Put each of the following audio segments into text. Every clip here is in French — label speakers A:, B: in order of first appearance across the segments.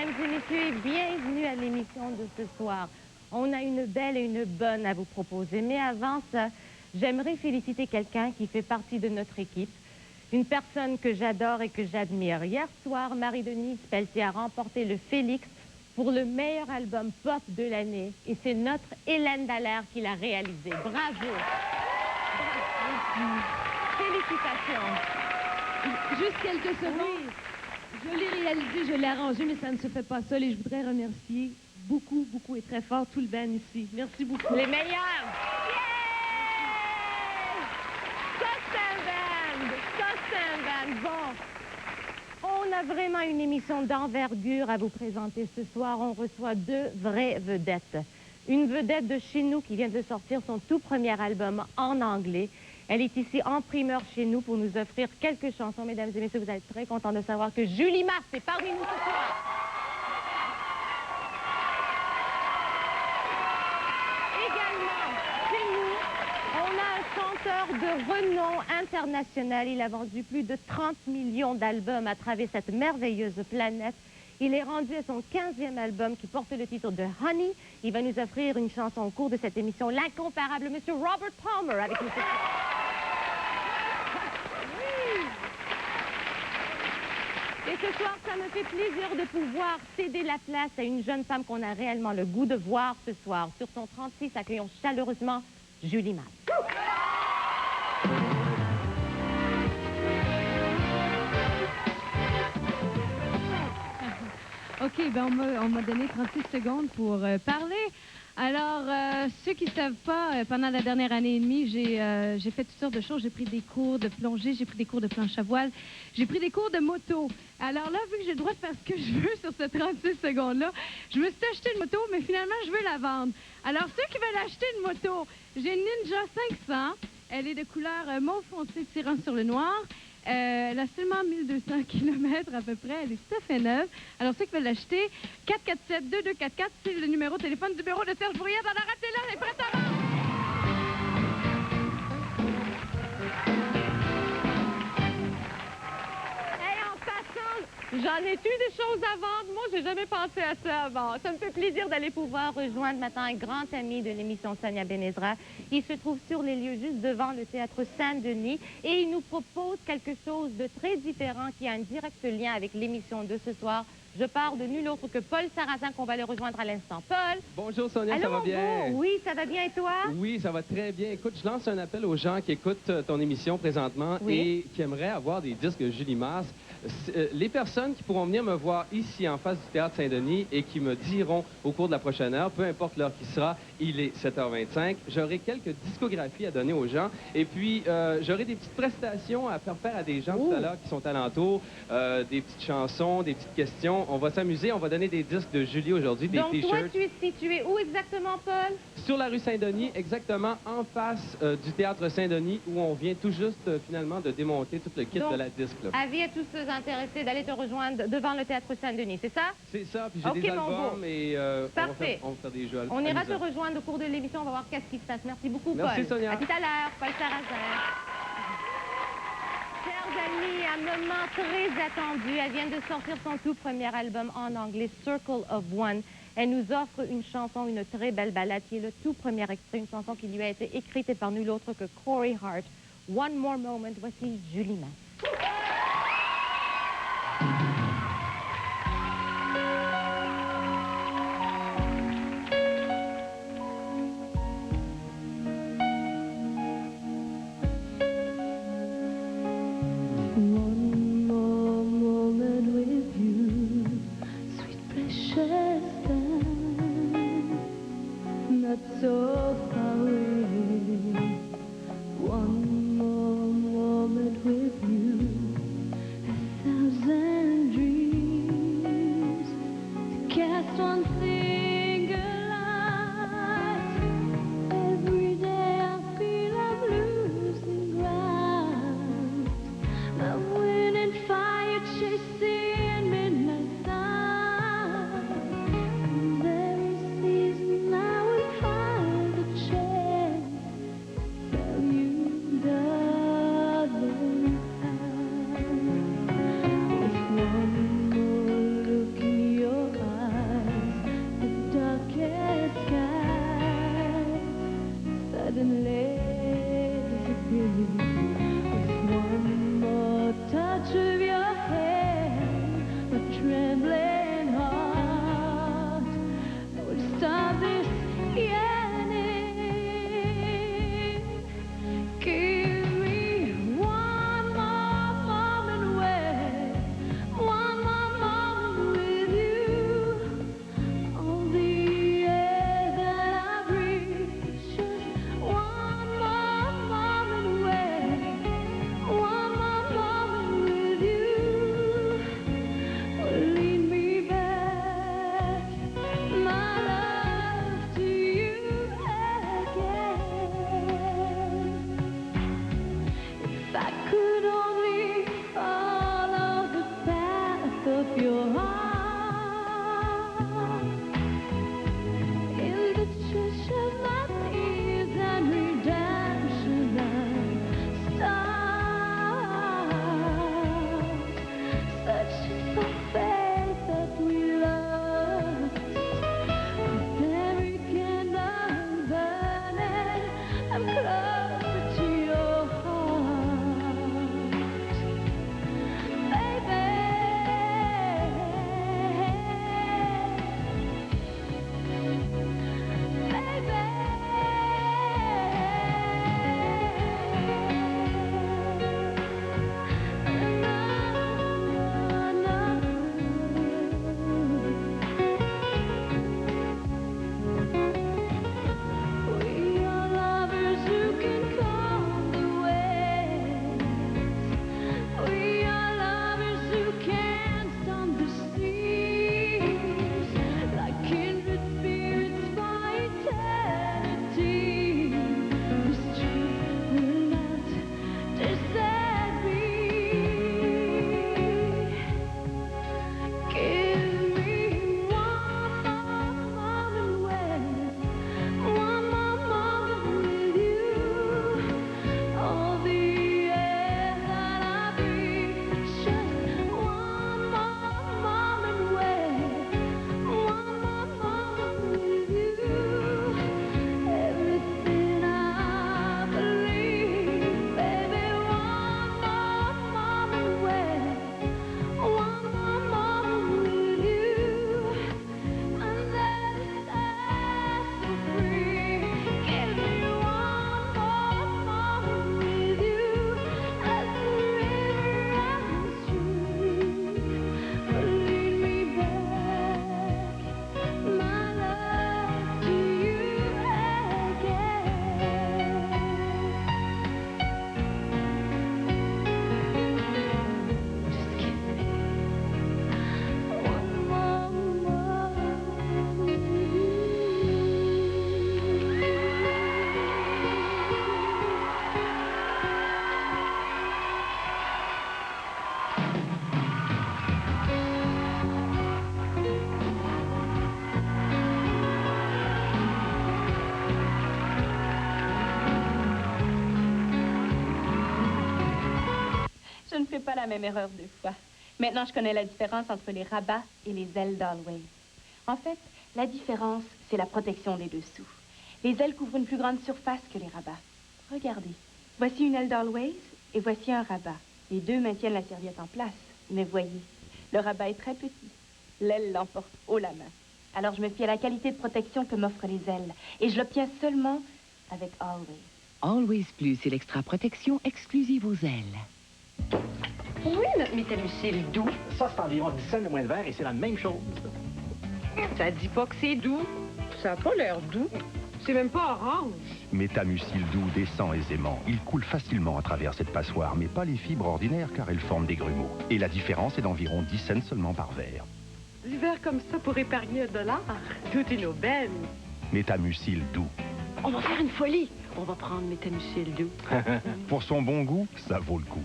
A: Mesdames et messieurs, et bienvenue à l'émission de ce soir. On a une belle et une bonne à vous proposer. Mais avant ça, j'aimerais féliciter quelqu'un qui fait partie de notre équipe. Une personne que j'adore et que j'admire. Hier soir, Marie-Denise Pelletier a remporté le Félix pour le meilleur album pop de l'année. Et c'est notre Hélène Dallaire qui l'a réalisé. Bravo! Félicitations!
B: Juste quelques secondes.
A: Oui.
B: Je l'ai réalisé, je l'ai arrangé, mais ça ne se fait pas seul. Et je voudrais remercier beaucoup, beaucoup et très fort tout le band ici. Merci beaucoup.
A: Les meilleurs! Yeah! Ça, c'est un band! Bon, on a vraiment une émission d'envergure à vous présenter ce soir. On reçoit deux vraies vedettes. Une vedette de chez nous qui vient de sortir son tout premier album en anglais. Elle est ici en primeur chez nous pour nous offrir quelques chansons. Mesdames et messieurs, vous allez être très contents de savoir que Julie Mars est parmi nous ce soir. Également, chez nous, on a un chanteur de renom international. Il a vendu plus de 30 millions d'albums à travers cette merveilleuse planète. Il est rendu à son 15e album qui porte le titre de Honey. Il va nous offrir une chanson au cours de cette émission, l'incomparable Monsieur Robert Palmer avec nous ce soir. Et ce soir, ça me fait plaisir de pouvoir céder la place à une jeune femme qu'on a réellement le goût de voir ce soir. Sur son 36, accueillons chaleureusement Julie Mars.
B: OK, ben on m'a donné 36 secondes pour parler. Alors, ceux qui ne savent pas, pendant la dernière année et demie, j'ai fait toutes sortes de choses. J'ai pris des cours de plongée, j'ai pris des cours de planche à voile, j'ai pris des cours de moto. Alors là, vu que j'ai le droit de faire ce que je veux sur ces 36 secondes-là, je me suis acheté une moto, mais finalement, je veux la vendre. Alors, ceux qui veulent acheter une moto, j'ai une Ninja 500. Elle est de couleur mauve foncé tirant sur le noir. Elle a seulement 1200 km à peu près. Elle est tout à fait neuve. Alors, ceux qui veulent l'acheter, 447-2244, c'est le numéro de téléphone du bureau de Serge Bourriette. Alors, arrêtez-la, elle est prête à vendre!
A: Hey, en passant, j'en ai eu des choses à vendre. Moi, j'ai jamais pensé à ça avant. Ça me fait plaisir d'aller pouvoir rejoindre maintenant un grand ami de l'émission, Sonia Benezra. Il se trouve sur les lieux juste devant le théâtre Saint-Denis et il nous propose quelque chose de très différent qui a un direct lien avec l'émission de ce soir. Je parle de nul autre que Paul Sarrazin qu'on va le rejoindre à l'instant. Paul!
C: Bonjour Sonia,
A: Allô,
C: ça va bien?
A: Oui, ça va bien et toi?
C: Oui, ça va très bien. Écoute, je lance un appel aux gens qui écoutent ton émission présentement et qui aimeraient avoir des disques de Julie Mars. Les personnes qui pourront venir me voir ici en face du théâtre Saint-Denis et qui me diront au cours de la prochaine heure, peu importe l'heure qui sera, il est 7h25, j'aurai quelques discographies à donner aux gens et puis j'aurai des petites prestations à faire à des gens tout à l'heure qui sont alentours, des petites chansons, des petites questions. On va s'amuser, on va donner des disques de Julie aujourd'hui, des t-shirts.
A: Donc toi, tu es situé où exactement, Paul?
C: Sur la rue Saint-Denis, exactement en face du théâtre Saint-Denis où on vient tout juste finalement de démonter tout le kit de la disque. Là.
A: Avis à tous ceux intéressés d'aller te rejoindre devant le théâtre Saint-Denis, c'est ça?
C: C'est ça, puis j'ai des albums et
A: parfait.
C: On va faire des jeux
A: On ira te rejoindre au cours de l'émission, on va voir qu'est-ce qui se passe. Merci beaucoup, Paul.
C: Merci, Sonia.
A: À tout à l'heure, Paul Sarrazin. Chers amis, un moment très attendu. Elle vient de sortir son tout premier album en anglais, Circle of One. Elle nous offre une chanson, une très belle ballade, qui est le tout premier extrait, une chanson qui lui a été écrite par nul autre que Corey Hart. One More Moment, voici Julie Mars.
D: So far away, one more moment with you, 1,000 dreams to cast one single light. Every day I feel I'm losing ground. My wind and fire chasing midnight sun. And every season I would find a chance to tell you, darling, if one more look in your
E: fais pas la même erreur 2 fois. Maintenant, je connais la différence entre les rabats et les ailes d'Always. En fait, la différence, c'est la protection des dessous. Les ailes couvrent une plus grande surface que les rabats. Regardez, voici une aile d'Always et voici un rabat. Les deux maintiennent la serviette en place. Mais voyez, le rabat est très petit. L'aile l'emporte haut la main. Alors je me fie à la qualité de protection que m'offrent les ailes. Et je l'obtiens seulement avec Always.
F: Always Plus, c'est l'extra protection exclusive aux ailes.
G: Oui, notre métamucil doux.
H: Ça, c'est environ 10 cents de moins de verre et c'est la même chose.
G: Ça dit pas que c'est doux. Ça a pas l'air doux. C'est même pas orange.
I: Métamucil doux descend aisément. Il coule facilement à travers cette passoire, mais pas les fibres ordinaires car elles forment des grumeaux. Et la différence est d'environ 10 cents seulement par verre.
G: Du verre comme ça pour épargner $1. Toute une aubaine.
I: Métamucil doux.
G: On va faire une folie. On va prendre métamucil doux.
I: Pour son bon goût, ça vaut le coup.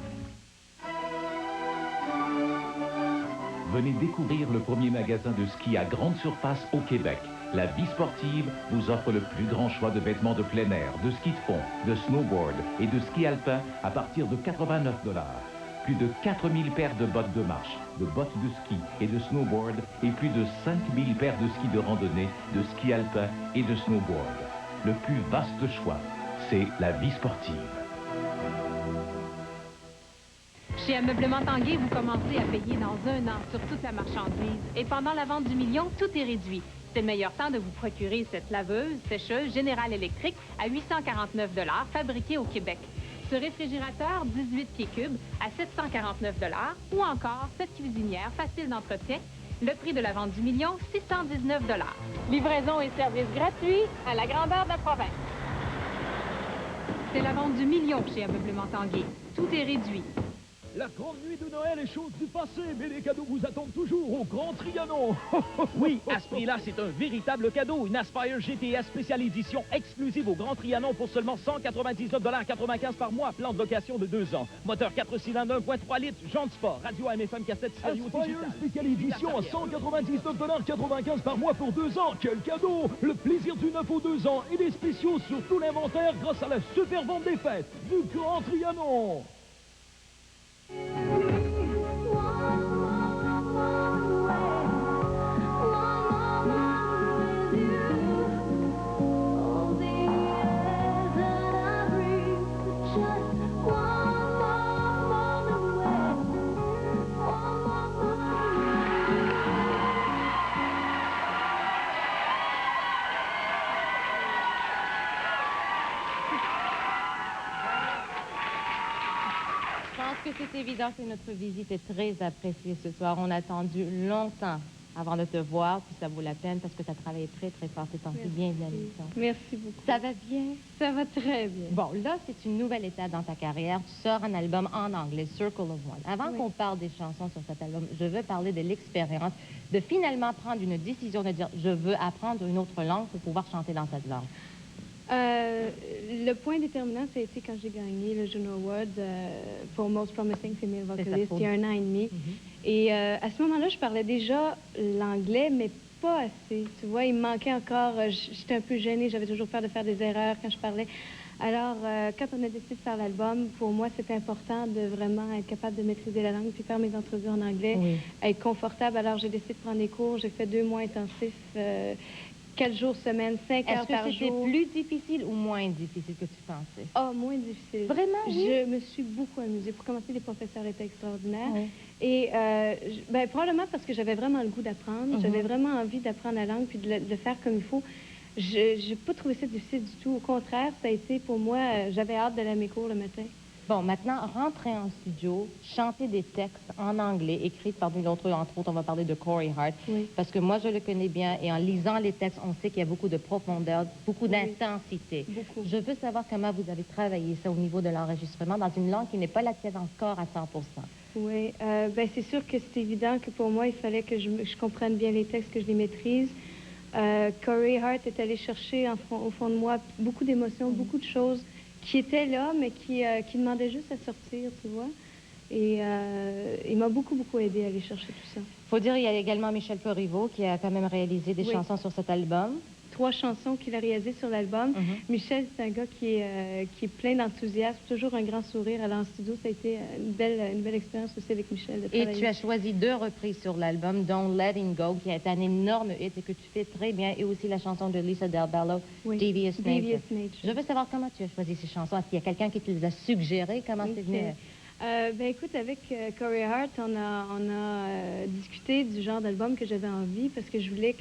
J: Venez découvrir le premier magasin de ski à grande surface au Québec. La Vie Sportive vous offre le plus grand choix de vêtements de plein air, de ski de fond, de snowboard et de ski alpin à partir de 89 $. Plus de 4000 paires de bottes de marche, de bottes de ski et de snowboard et plus de 5000 paires de skis de randonnée, de ski alpin et de snowboard. Le plus vaste choix, c'est la Vie Sportive.
B: Chez Ameublement Tanguay, vous commencez à payer dans 1 an sur toute la marchandise. Et pendant la vente du million, tout est réduit. C'est le meilleur temps de vous procurer cette laveuse, sécheuse Générale électrique à 849 $, fabriquée au Québec. Ce réfrigérateur 18 pieds cubes à 749 $, ou encore cette cuisinière facile d'entretien. Le prix de la vente du million, 619 $. Livraison et service gratuits à la grandeur de la province. C'est la vente du million chez Ameublement Tanguay. Tout est réduit.
K: La grande nuit de Noël est chose du passé, mais les cadeaux vous attendent toujours au Grand Trianon.
L: Oui, à ce prix-là, c'est un véritable cadeau. Une Aspire GTS spéciale édition exclusive au Grand Trianon pour seulement 199,95 $ par mois. Plan de location de 2 ans. Moteur 4 cylindres, 1.3 litres, jantes sport, radio AM/FM, cassette, stéréo
K: Aspire
L: digital.
K: spéciale édition à 199,95 $ par mois pour 2 ans. Quel cadeau! Le plaisir du neuf aux 2 ans et des spéciaux sur tout l'inventaire grâce à la super vente des fêtes du Grand Trianon.
A: Je pense que c'est évident que notre visite est très appréciée ce soir. On a attendu longtemps avant de te voir, puis ça vaut la peine parce que tu as travaillé très, très fort ces temps-ci. Bienvenue à l'émission.
B: Merci beaucoup.
A: Ça va bien?
B: Ça va très bien.
A: Bon, là, c'est une nouvelle étape dans ta carrière. Tu sors un album en anglais, Circle of One. Avant qu'on parle des chansons sur cet album, je veux parler de l'expérience de finalement prendre une décision de dire je veux apprendre une autre langue pour pouvoir chanter dans cette langue.
B: Le point déterminant, ça a été quand j'ai gagné le Juno Award pour Most Promising Female Vocalist il y a 1 an et demi. Et à ce moment-là, je parlais déjà l'anglais, mais pas assez. Tu vois, il me manquait encore, j'étais un peu gênée, j'avais toujours peur de faire des erreurs quand je parlais. Alors, quand on a décidé de faire l'album, pour moi, c'était important de vraiment être capable de maîtriser la langue, puis faire mes entrevues en anglais, être confortable. Alors, j'ai décidé de prendre des cours, j'ai fait 2 mois intensifs. 4 jours semaine, 5 heures par jour.
A: Est-ce que c'était plus difficile ou moins difficile que tu pensais?
B: Ah, moins difficile.
A: Vraiment, oui?
B: Je me suis beaucoup amusée. Pour commencer, les professeurs étaient extraordinaires. Et ben, probablement parce que j'avais vraiment le goût d'apprendre. J'avais vraiment envie d'apprendre la langue puis de le faire comme il faut. Je n'ai pas trouvé ça difficile du tout. Au contraire, ça a été pour moi, j'avais hâte d'aller à mes cours le matin.
A: Bon, maintenant, rentrer en studio, chanter des textes en anglais, écrits par une autre, entre autres, on va parler de Corey Hart, parce que moi, je le connais bien, et en lisant les textes, on sait qu'il y a beaucoup de profondeur, beaucoup d'intensité. Je veux savoir comment vous avez travaillé ça au niveau de l'enregistrement dans une langue qui n'est pas la tienne encore à 100%.
B: Oui, ben, c'est sûr que c'est évident que pour moi, il fallait que je comprenne bien les textes, que je les maîtrise. Corey Hart est allé chercher au fond de moi beaucoup d'émotions, beaucoup de choses qui étaient là, mais qui demandaient juste à sortir, tu vois. Et il m'a beaucoup aidé à aller chercher tout ça.
A: Faut dire, il y a également Michel Corriveau qui a quand même réalisé des chansons sur cet album.
B: 3 chansons qu'il a réalisées sur l'album. Michel, c'est un gars qui est plein d'enthousiasme, toujours un grand sourire. Alors en studio, ça a été une belle expérience aussi avec Michel. De
A: et tu as choisi 2 reprises sur l'album, dont Letting Go, qui a été un énorme hit et que tu fais très bien, et aussi la chanson de Lisa Del Bello, Devious Nature. Je veux savoir comment tu as choisi ces chansons. Est-ce qu'il y a quelqu'un qui te les a suggérées? Comment c'est venu?
B: Ben écoute, avec Corey Hart, on a discuté du genre d'album que j'avais envie parce que je voulais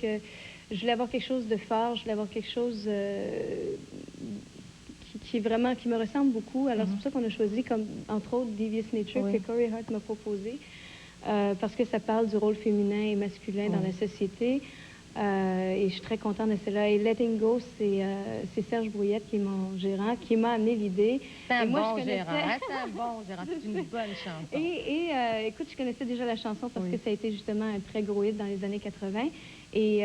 B: avoir quelque chose de fort, je voulais avoir quelque chose qui me ressemble beaucoup. Alors c'est pour ça qu'on a choisi, comme entre autres Devious Nature, que Corey Hart m'a proposé, parce que ça parle du rôle féminin et masculin dans la société. Et je suis très contente de cela. Et Letting Go, c'est Serge Brouillette, qui est mon gérant, qui m'a amené l'idée.
A: C'est un bon gérant, c'est un bon gérant, c'est une bonne chanson.
B: Et écoute, je connaissais déjà la chanson parce que ça a été justement un très gros hit dans les années 80. Et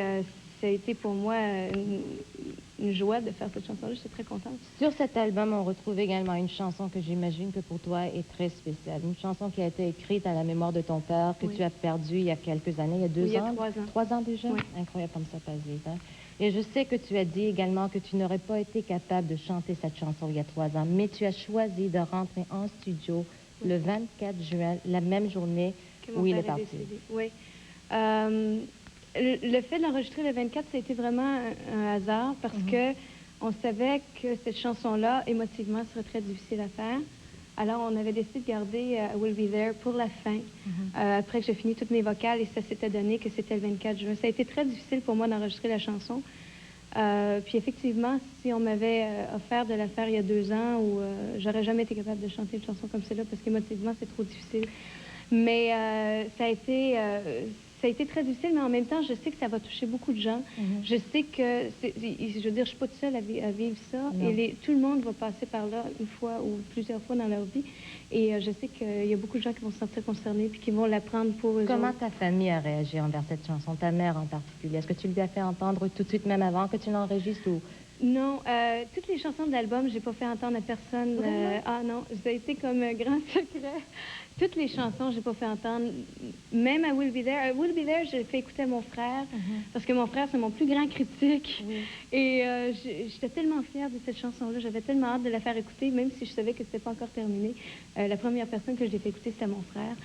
B: ça a été pour moi une joie de faire cette chanson-là. Je suis très contente.
A: Sur cet album, on retrouve également une chanson que j'imagine que pour toi est très spéciale. Une chanson qui a été écrite à la mémoire de ton père, que tu as perdu il y a quelques années, il y a 2 ans.
B: Il y a 3 ans.
A: 3 ans déjà?
B: Oui.
A: Incroyable comme ça passe vite. Hein? Et je sais que tu as dit également que tu n'aurais pas été capable de chanter cette chanson il y a 3 ans, mais tu as choisi de rentrer en studio le 24 juin, la même journée où il est parti.
B: Oui. Le fait de l'enregistrer le 24, ça a été vraiment un hasard parce que on savait que cette chanson-là, émotivement, serait très difficile à faire. Alors, on avait décidé de garder I Will Be There pour la fin, après que j'ai fini toutes mes vocales, et ça s'était donné que c'était le 24 juin. Ça a été très difficile pour moi d'enregistrer la chanson. Puis effectivement, si on m'avait offert de la faire il y a 2 ans, j'aurais jamais été capable de chanter une chanson comme celle-là parce qu'émotivement, c'est trop difficile. Mais ça a été très difficile, mais en même temps, je sais que ça va toucher beaucoup de gens. Je sais que, je veux dire, je suis pas toute seule à vivre ça. Et tout le monde va passer par là une fois ou plusieurs fois dans leur vie. Et je sais qu'il y a beaucoup de gens qui vont se sentir concernés puis qui vont la prendre pour eux.
A: Comment ta famille a réagi envers cette chanson, ta mère en particulier? Est-ce que tu lui as fait entendre tout de suite, même avant que tu l'enregistres ou...
B: Non, toutes les chansons de l'album, j'ai pas fait entendre à personne. Ah non, ça a été comme un grand secret. Toutes les chansons, j'ai pas fait entendre. Même à Will Be There. Will Be There, j'ai fait écouter à mon frère, parce que mon frère, c'est mon plus grand critique. Et j'étais tellement fière de cette chanson-là. J'avais tellement hâte de la faire écouter, même si je savais que c'était pas encore terminé. La première personne que je l'ai fait écouter, c'était mon frère.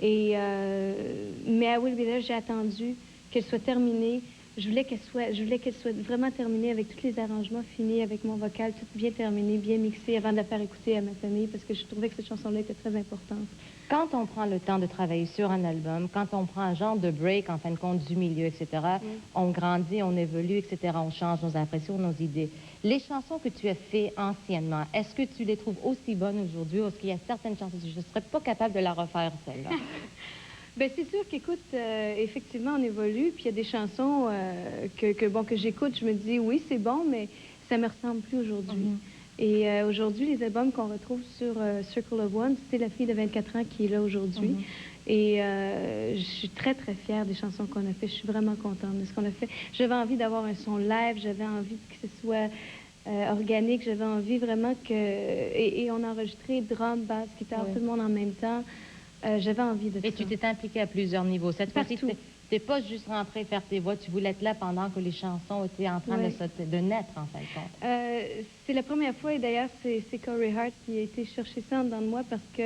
B: Mais à Will Be There, j'ai attendu qu'elle soit terminée. Je voulais qu'elle soit vraiment terminée avec tous les arrangements finis, avec mon vocal, tout bien terminé, bien mixé, avant de la faire écouter à ma famille, parce que je trouvais que cette chanson-là était très importante.
A: Quand on prend le temps de travailler sur un album, quand on prend un genre de break, en fin de compte, du milieu, etc., on grandit, on évolue, etc., on change nos impressions, nos idées. Les chansons que tu as fait anciennement, est-ce que tu les trouves aussi bonnes aujourd'hui, ou est-ce qu'il y a certaines chansons que je ne serais pas capable de la refaire, celle-là?
B: Bien, c'est sûr qu'écoute, effectivement, on évolue, puis il y a des chansons que j'écoute, je me dis, oui, c'est bon, mais ça me ressemble plus aujourd'hui. Et aujourd'hui, les albums qu'on retrouve sur Circle of One, c'est la fille de 24 ans qui est là aujourd'hui. Et je suis très, très fière des chansons qu'on a fait. Je suis vraiment contente de ce qu'on a fait. J'avais envie d'avoir un son live, j'avais envie que ce soit organique, j'avais envie vraiment que... Et on a enregistré drum, basse, guitare, tout le monde en même temps. J'avais envie de ça.
A: Et tu t'es impliquée à plusieurs niveaux. Cette fois-ci, tu n'es pas juste rentrée faire tes voix, tu voulais être là pendant que les chansons étaient en train de naître, en fin de compte.
B: C'est la première fois, et d'ailleurs, c'est Corey Hart qui a été chercher ça en dedans de moi parce que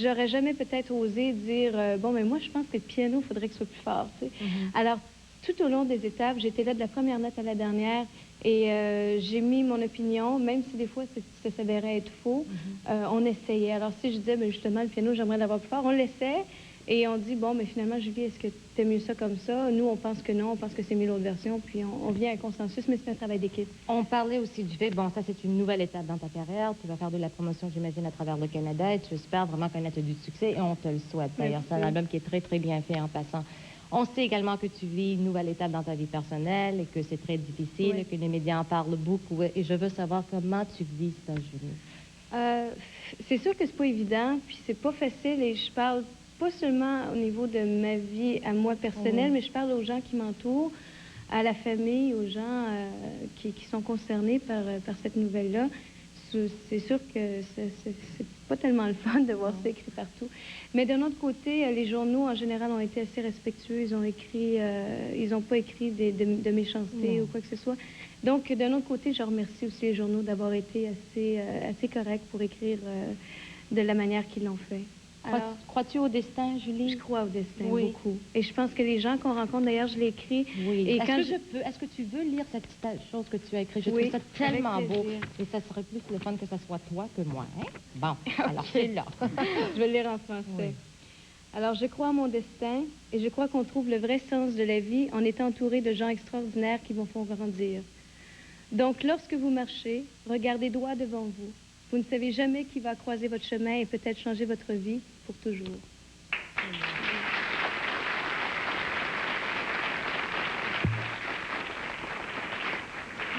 B: j'aurais jamais peut-être osé dire bon, mais moi, je pense que le piano, il faudrait que ce soit plus fort. Tu sais. Alors, tout au long des étapes, j'étais là de la première note à la dernière. Et j'ai mis mon opinion, même si des fois ça s'avérait être faux, on essayait. Alors si je disais, ben, justement, le piano, j'aimerais l'avoir plus fort, on l'essaie et on dit, bon, mais finalement, Julie, est-ce que t'aimes mieux ça comme ça? Nous, on pense que non, on pense que c'est mieux l'autre version, puis on vient à un consensus, mais c'est un travail d'équipe.
A: On parlait aussi du fait, bon, ça c'est une nouvelle étape dans ta carrière, tu vas faire de la promotion, j'imagine, à travers le Canada, et tu espères vraiment connaître du succès, et on te le souhaite. D'ailleurs, c'est un album qui est très, très bien fait en passant. On sait également que tu vis une nouvelle étape dans ta vie personnelle et que c'est très difficile, et que les médias en parlent beaucoup. Et je veux savoir comment tu vis ça, Julie.
B: C'est sûr que c'est pas évident, puis c'est pas facile. Et je parle pas seulement au niveau de ma vie à moi personnelle, mais je parle aux gens qui m'entourent, à la famille, aux gens qui sont concernés par cette nouvelle-là.
M: c'est sûr que c'est pas tellement le fun de voir ça écrit partout. Mais d'un autre côté, les journaux, en général, ont été assez respectueux. Ils ont écrit, ils n'ont pas écrit de méchanceté ou quoi que ce soit. Donc, d'un autre côté, je remercie aussi les journaux d'avoir été assez corrects pour écrire de la manière qu'ils l'ont fait. Alors,
A: crois-tu au destin, Julie?
M: Je crois au destin,
A: Oui.
M: beaucoup. Et je pense que les gens qu'on rencontre, d'ailleurs, je l'ai écrit.
A: Oui.
M: Et
A: Est-ce que tu veux lire cette petite chose que tu as écrite? Je
M: Oui,
A: trouve ça tellement
M: avec
A: beau.
M: plaisir.
A: Et ça serait plus le fun que ça soit toi que moi. Hein? Bon, alors c'est là.
M: Je vais le lire en français.
A: Oui.
M: Alors, je crois à mon destin et je crois qu'on trouve le vrai sens de la vie en étant entouré de gens extraordinaires qui vous font grandir. Donc, lorsque vous marchez, regardez droit devant vous. Vous ne savez jamais qui va croiser votre chemin et peut-être changer votre vie pour toujours.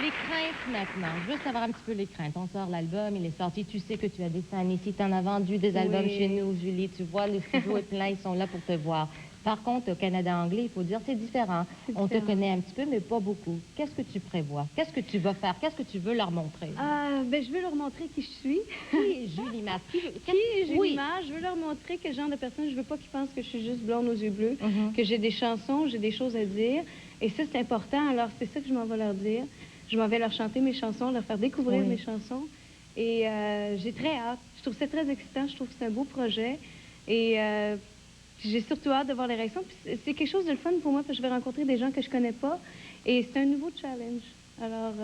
A: Les craintes maintenant. Je veux savoir un petit peu les craintes. On sort l'album, il est sorti. Tu sais que tu as des fans ici. Tu en as vendu des albums
M: Oui.
A: chez nous, Julie. Tu vois, le studio est plein. Ils sont là pour te voir. Par contre, au Canada anglais, il faut dire, c'est différent. On te connaît un petit peu, mais pas beaucoup. Qu'est-ce que tu prévois? Qu'est-ce que tu vas faire? Qu'est-ce que tu veux leur montrer?
M: Je veux leur montrer qui je suis.
A: Qui est Julie Mas?
M: Qui est Julie Mas? Je veux leur montrer quel genre de personne. Je veux pas qu'ils pensent que je suis juste blonde aux yeux bleus, que j'ai des chansons, j'ai des choses à dire. Et ça, c'est important. Alors, c'est ça que je m'en vais leur dire. Je m'en vais leur chanter mes chansons, leur faire découvrir mes chansons. Et j'ai très hâte. Je trouve ça très excitant. Je trouve que c'est un beau projet. Et j'ai surtout hâte de voir les réactions. Puis c'est quelque chose de le fun pour moi, parce que je vais rencontrer des gens que je connais pas. Et c'est un nouveau challenge. Alors,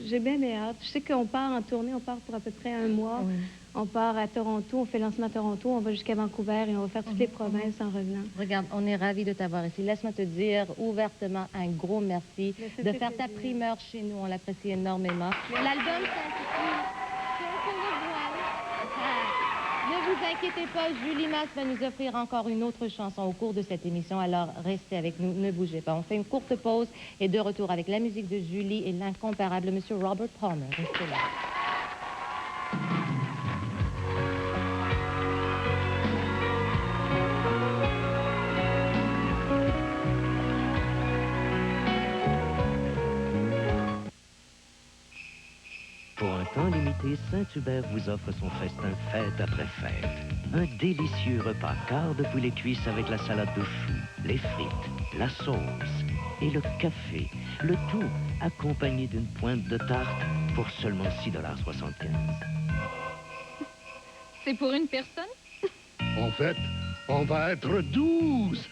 M: j'ai bien hâte. Je sais qu'on part en tournée. On part pour à peu près un mois.
A: Oui.
M: On part à Toronto. On fait le lancement à Toronto. On va jusqu'à Vancouver et on va faire toutes les provinces en revenant.
A: Regarde, on est ravis de t'avoir ici. Laisse-moi te dire ouvertement un gros merci
M: ça
A: de
M: fait
A: faire ta
M: plaisir.
A: primeur chez nous. On l'apprécie énormément. L'album s'intitule Sur le voile. Ne vous inquiétez pas, Julie Mas va nous offrir encore une autre chanson au cours de cette émission. Alors, restez avec nous, ne bougez pas. On fait une courte pause et de retour avec la musique de Julie et l'incomparable Monsieur Robert Palmer. Restez là.
N: Pour un temps limité, Saint-Hubert vous offre son festin fête après fête. Un délicieux repas, quart de poulet cuisse avec la salade de choux, les frites, la sauce et le café. Le tout accompagné d'une pointe de tarte pour seulement 6,75 $.
B: C'est pour une personne?
O: En fait, on va être 12.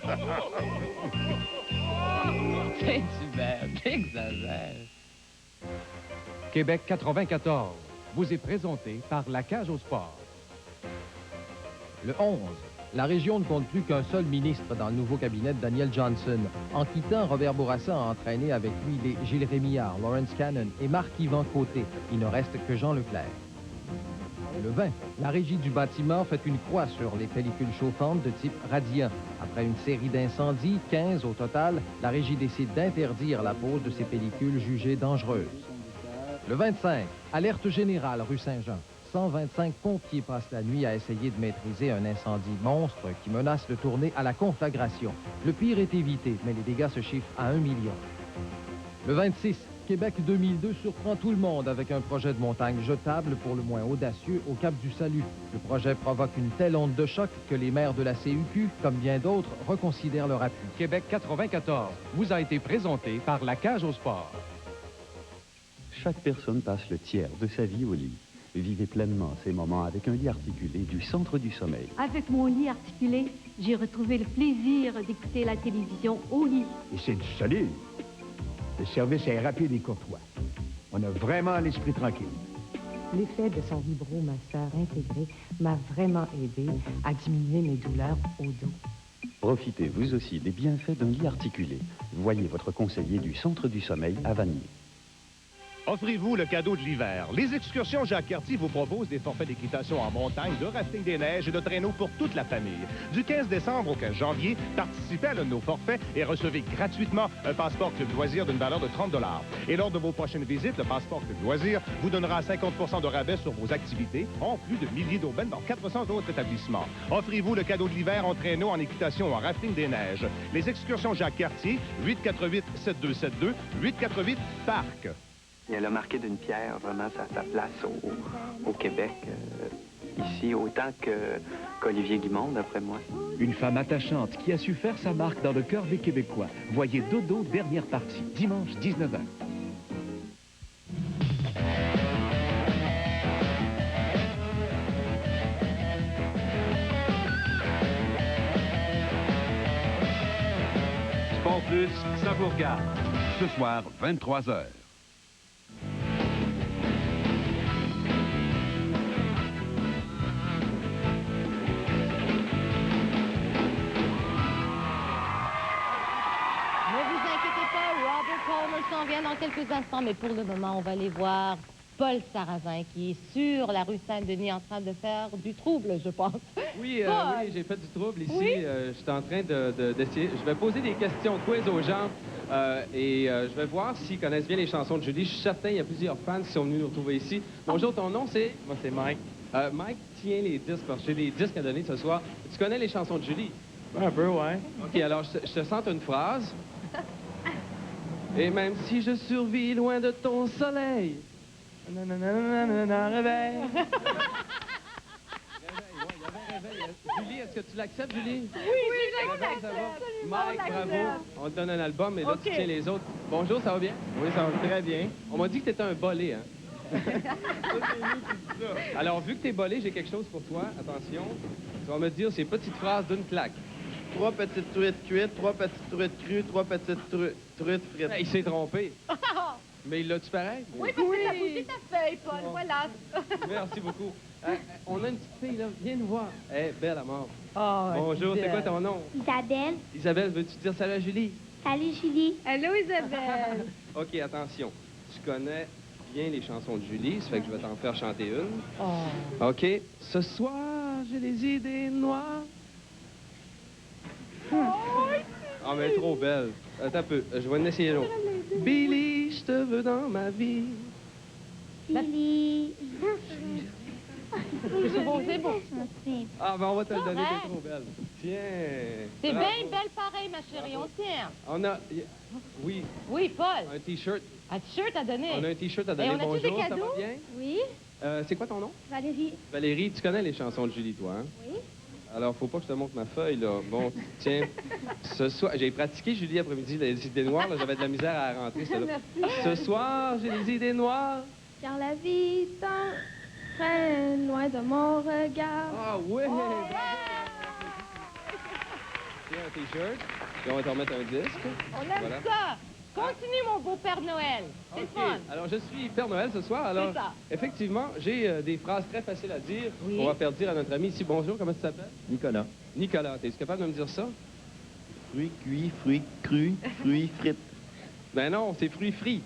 P: Saint-Hubert, t'exagères.
Q: Québec 94 vous est présenté par la Cage au sport. Le 11, la région ne compte plus qu'un seul ministre dans le nouveau cabinet de Daniel Johnson. En quittant, Robert Bourassa a entraîné avec lui les Gilles Rémillard, Lawrence Cannon et Marc-Yvan Côté. Il ne reste que Jean Leclerc. Le 20, la régie du bâtiment fait une croix sur les pellicules chauffantes de type Radiant. Après une série d'incendies, 15 au total, la régie décide d'interdire la pose de ces pellicules jugées dangereuses. Le 25, alerte générale rue Saint-Jean. 125 pompiers passent la nuit à essayer de maîtriser un incendie monstre qui menace de tourner à la conflagration. Le pire est évité, mais les dégâts se chiffrent à 1 million. Le 26, Québec 2002 surprend tout le monde avec un projet de montagne jetable pour le moins audacieux au Cap du Salut. Le projet provoque une telle onde de choc que les maires de la CUQ, comme bien d'autres, reconsidèrent leur appui. Québec 94 vous a été présenté par la Cage au sport.
R: Chaque personne passe le tiers de sa vie au lit. Vivez pleinement ces moments avec un lit articulé du Centre du sommeil.
S: Avec mon lit articulé, j'ai retrouvé le plaisir d'écouter la télévision au lit.
T: Et c'est du solide. Le service est rapide et courtois. On a vraiment l'esprit tranquille.
U: L'effet de son vibromasseur intégré m'a vraiment aidé à diminuer mes douleurs au dos.
R: Profitez vous aussi des bienfaits d'un lit articulé. Voyez votre conseiller du Centre du sommeil à Vanier.
V: Offrez-vous le cadeau de l'hiver. Les excursions Jacques-Cartier vous proposent des forfaits d'équitation en montagne, de rafting des neiges et de traîneaux pour toute la famille. Du 15 décembre au 15 janvier, participez à l'un de nos forfaits et recevez gratuitement un passeport Club Loisirs d'une valeur de 30 $. Et lors de vos prochaines visites, le passeport Club Loisirs vous donnera 50 % de rabais sur vos activités, en plus de milliers d'aubaines dans 400 autres établissements. Offrez-vous le cadeau de l'hiver en traîneau, en équitation ou en rafting des neiges. Les excursions Jacques-Cartier, 848-7272, 848-PARC.
C: Et elle a marqué d'une pierre vraiment sa place au Québec, ici, autant qu'Olivier Guimond, d'après moi.
L: Une femme attachante qui a su faire sa marque dans le cœur des Québécois. Voyez Dodo, dernière partie, dimanche 19h.
D: Sport Plus, ça vous regarde. Ce soir, 23h.
A: S'en vient dans quelques instants, mais pour le moment, on va aller voir Paul Sarrazin, qui est sur la rue Saint-Denis en train de faire du trouble, je pense.
W: Oui, oui, j'ai fait du trouble ici.
A: Oui?
W: Je suis en train d'essayer. Je vais poser des questions quiz aux gens et je vais voir s'ils connaissent bien les chansons de Julie. Je suis certain qu'il y a plusieurs fans qui sont venus nous retrouver ici. Bonjour, ton nom, c'est?
X: Moi, c'est Mike.
W: Mike, tiens les disques, parce que j'ai des disques à donner ce soir. Tu connais les chansons de Julie?
X: Un peu, ouais.
W: OK, alors je te sente une phrase. Et même si je survis loin de ton soleil. Réveil. Julie, est-ce que tu l'acceptes, Julie?
A: Oui, j'accepte.
W: Mike, bravo. On te donne un album, et là, tu tiens les autres. Bonjour, ça va bien?
X: Oui, ça va très bien.
W: On m'a dit que t'étais un bolé, hein? Alors, vu que t'es bolé, j'ai quelque chose pour toi. Attention. Tu vas me dire ces petites phrases d'une plaque.
X: 3 petites truites cuites, 3 petites truites crues, 3 petites truites frites.
W: Il s'est trompé. Mais il l'a-tu pareil?
A: Oui, parce que t'as poussé ta feuille, Paul, voilà.
W: Merci beaucoup. On a une petite fille, là. Viens nous voir. Elle est belle à mort.
A: Oh,
W: bonjour, c'est quoi ton nom?
Y: Isabelle.
W: Isabelle, veux-tu dire salut à Julie?
Y: Salut, Julie.
M: Allô, Isabelle.
W: OK, attention. Tu connais bien les chansons de Julie, ça fait que je vais t'en faire chanter une.
A: Oh.
W: OK. Ce soir, j'ai les idées noires. Ah, mais elle est trop belle. Attends un peu, je vais en essayer l'autre. Billy, je te veux dans ma vie.
Y: Billy.
A: C'est beau, c'est beau.
W: Ah, ben on va te le donner, t'es trop belle. Tiens.
A: C'est bien belle pareil, ma chérie, on tient.
W: On a... Oui.
A: Oui, Paul.
W: Un T-shirt.
A: Un T-shirt à donner.
W: On a un T-shirt à donner.
A: Et on a-tu des
W: Bonjour, ça
A: cadeaux?
W: va bien?
Y: Oui.
W: C'est quoi ton nom?
Y: Valérie.
W: Valérie, tu connais les chansons de Julie, toi, hein?
Y: Oui.
W: Alors, faut pas que je te montre ma feuille, là. Bon, tiens, ce soir... J'ai pratiqué, Julie, après-midi, les idées noires, là. J'avais de la misère à rentrer, celle-là. Ce soir, j'ai les idées noires.
Y: Car la vie t'entraîne loin de mon regard.
W: Ah, oui! Tiens, un T-shirt. Puis on va te remettre un disque.
A: On aime ça! Continue, mon beau Père Noël. C'est
W: OK.
A: fun.
W: Alors, je suis Père Noël ce soir. Alors,
A: ça.
W: effectivement, j'ai des phrases très faciles à dire.
A: Oui.
W: On va faire dire à notre ami ici. Bonjour, comment tu t'appelles?
X: Nicolas.
W: Nicolas, es-tu capable de me dire ça?
X: Fruits cuits, fruits crus, fruits frites.
W: Ben non, c'est fruits frits.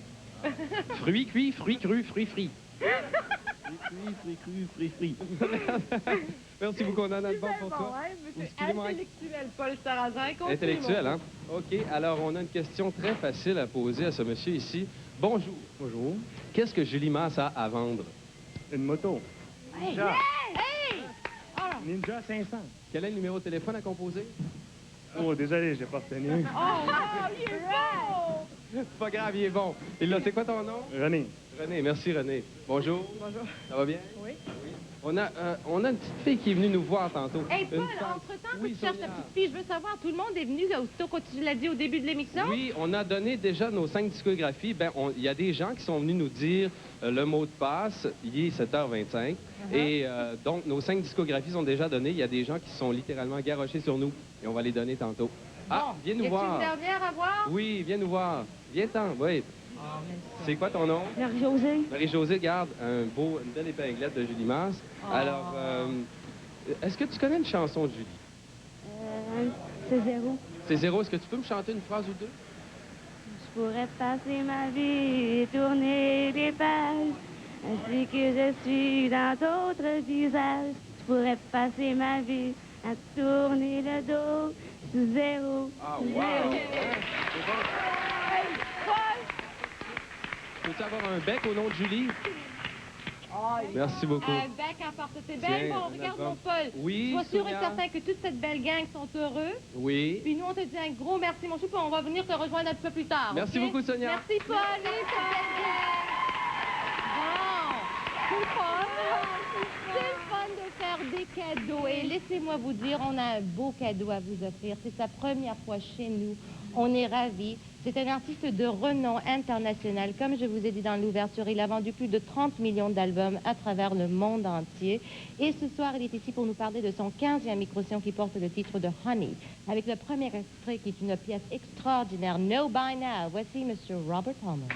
W: Fruits cuits, fruits crus, fruits frits.
X: Fruits crus, fruits frits.
W: Merci beaucoup, on a un album pour toi.
A: Excusez-moi. Intellectuel, Paul Sarrazin. Continue,
W: Intellectuel, hein? OK, alors on a une question très facile à poser à ce monsieur ici. Bonjour.
X: Bonjour.
W: Qu'est-ce que Julie Masse a à vendre?
X: Une moto.
A: Hey!
X: Ninja.
A: Hey!
X: Ninja 500.
W: Quel est le numéro de téléphone à composer?
X: Oh, désolé, j'ai pas retenu.
A: Oh, wow, il est beau!
W: C'est pas grave, il est bon. Et là, c'est quoi ton nom?
X: René.
W: René, merci René. Bonjour.
A: Bonjour.
W: Ça va bien?
A: Oui.
W: On a une petite fille qui est venue nous voir tantôt.
A: Hey, Paul,
W: Une femme.
A: entre-temps,
W: Oui,
A: tu cherches ta
W: Sonia.
A: petite fille, je veux savoir, tout le monde est venu aussitôt quand tu l'as dit au début de l'émission?
W: Oui, on a donné déjà nos 5 discographies. Ben, il y a des gens qui sont venus nous dire le mot de passe. Il est 7h25. Et donc, nos 5 discographies sont déjà données. Il y a des gens qui sont littéralement garochés sur nous. Et on va les donner tantôt. Ah, viens nous voir.
A: Y a-t-il une dernière à voir?
W: Oui, viens nous voir. Viens-t'en, oui. C'est quoi ton nom?
Y: Marie-Josée.
W: Marie-Josée, garde une belle épinglette de Julie Masse. Alors, est-ce que tu connais une chanson de Julie?
Y: C'est zéro.
W: C'est zéro. Est-ce que tu peux me chanter une phrase ou deux?
Y: Je pourrais passer ma vie et tourner des pages, ainsi que je suis dans d'autres visages. Je pourrais passer ma vie à tourner le dos sous zéro.
W: Ah,
Y: sous
W: wow!
Y: zéro.
W: C'est bon. Peux-tu avoir un bec au nom de Julie? Merci beaucoup.
A: Un bec à part, c'est bien
W: Tiens,
A: bon.
W: un
A: Regarde
W: album.
A: mon Paul.
W: Oui,
A: Sois sûr et
W: Sonia.
A: certain que toute cette belle gang sont heureux.
W: Oui.
A: Puis nous, on te dit un gros merci, mon chou, puis on va venir te rejoindre un peu plus tard.
W: Merci
A: ok?
W: beaucoup, Sonia.
A: Merci, Paul. Et cette belle gang. C'est le fun de faire des cadeaux. Et laissez-moi vous dire, on a un beau cadeau à vous offrir. C'est sa première fois chez nous. On est ravis. C'est un artiste de renom international. Comme je vous ai dit dans l'ouverture, il a vendu plus de 30 millions d'albums à travers le monde entier. Et ce soir, il est ici pour nous parler de son 15e micro-sillon qui porte le titre de Honey. Avec le premier extrait qui est une pièce extraordinaire, Know By Now. Voici M. Robert Palmer.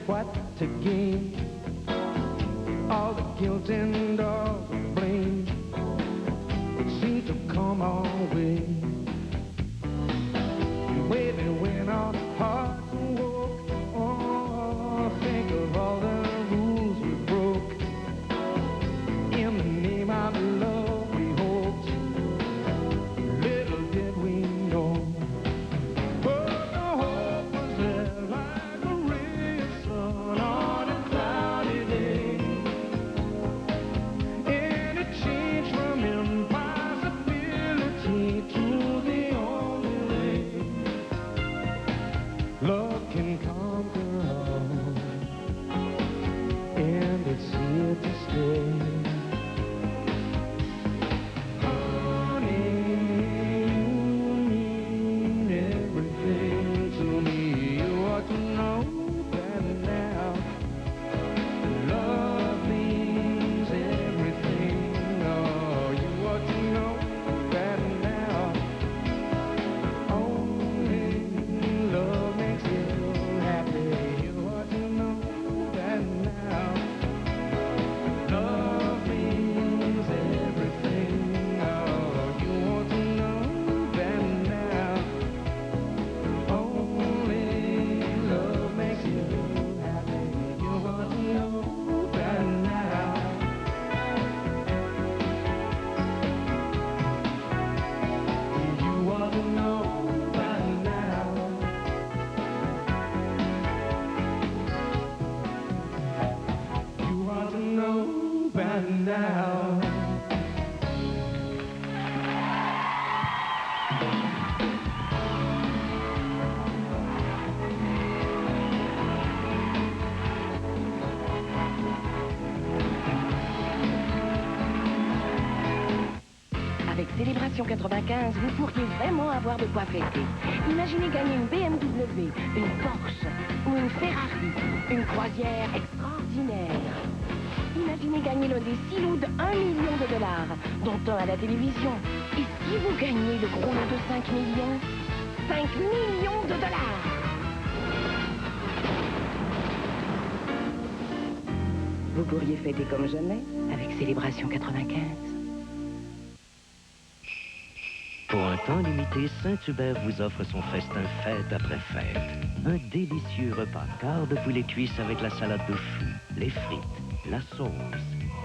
E: What to gain? All the guilt and all the blame seems to come our way. And baby, when our hearts awoke, oh, think of all the rules we broke. In the name of love we hoped, little did we know. But the hope was there like a ray of sun on a cloudy day. And it changed from impossibility to the only way. Love can conquer all, and it's here to stay. Honey, you mean everything to me. You ought to know that now. Love means everything. Oh, you ought to know that now. Only love makes you happy. You ought to know that now. Love means everything. Oh, you ought to know that now. Only love makes you happy. You ought to know that now. You ought to know that now. You ought to know that now.
F: Avec Célébration 95, vous pourriez vraiment avoir de quoi fêter. Imaginez gagner une BMW, une Porsche ou une Ferrari, une croisière extraordinaire. Imaginez gagner l'un des 6 lots de 1 million de dollars, dont un à la télévision. Et si vous gagnez le gros lot de 5 millions 5 millions de dollars! Vous pourriez fêter comme jamais avec Célébration 95.
N: Pour un temps limité, Saint-Hubert vous offre son festin fête après fête. Un délicieux repas, quart de poulet cuisse avec la salade de choux, les frites, la sauce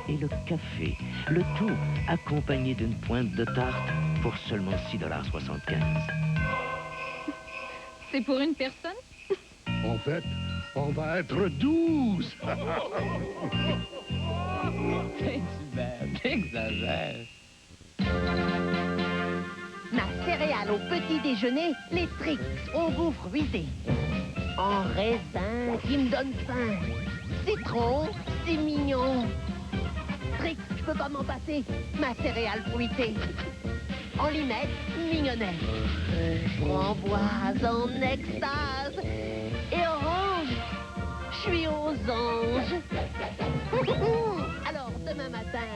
N: et le café. Le tout accompagné d'une pointe de tarte pour seulement 6,75 $.
B: C'est pour une personne?
O: En fait, on va être 12.
P: Saint-Hubert, t'exagères.
F: Ma céréale au petit déjeuner, les Trix au goût fruité. En raisin qui me donne faim. Citron, c'est mignon. Trix, je peux pas m'en passer. Ma céréale fruitée. En limette, mignonnet. Framboise en extase. Et orange, je suis aux anges. Alors, demain matin,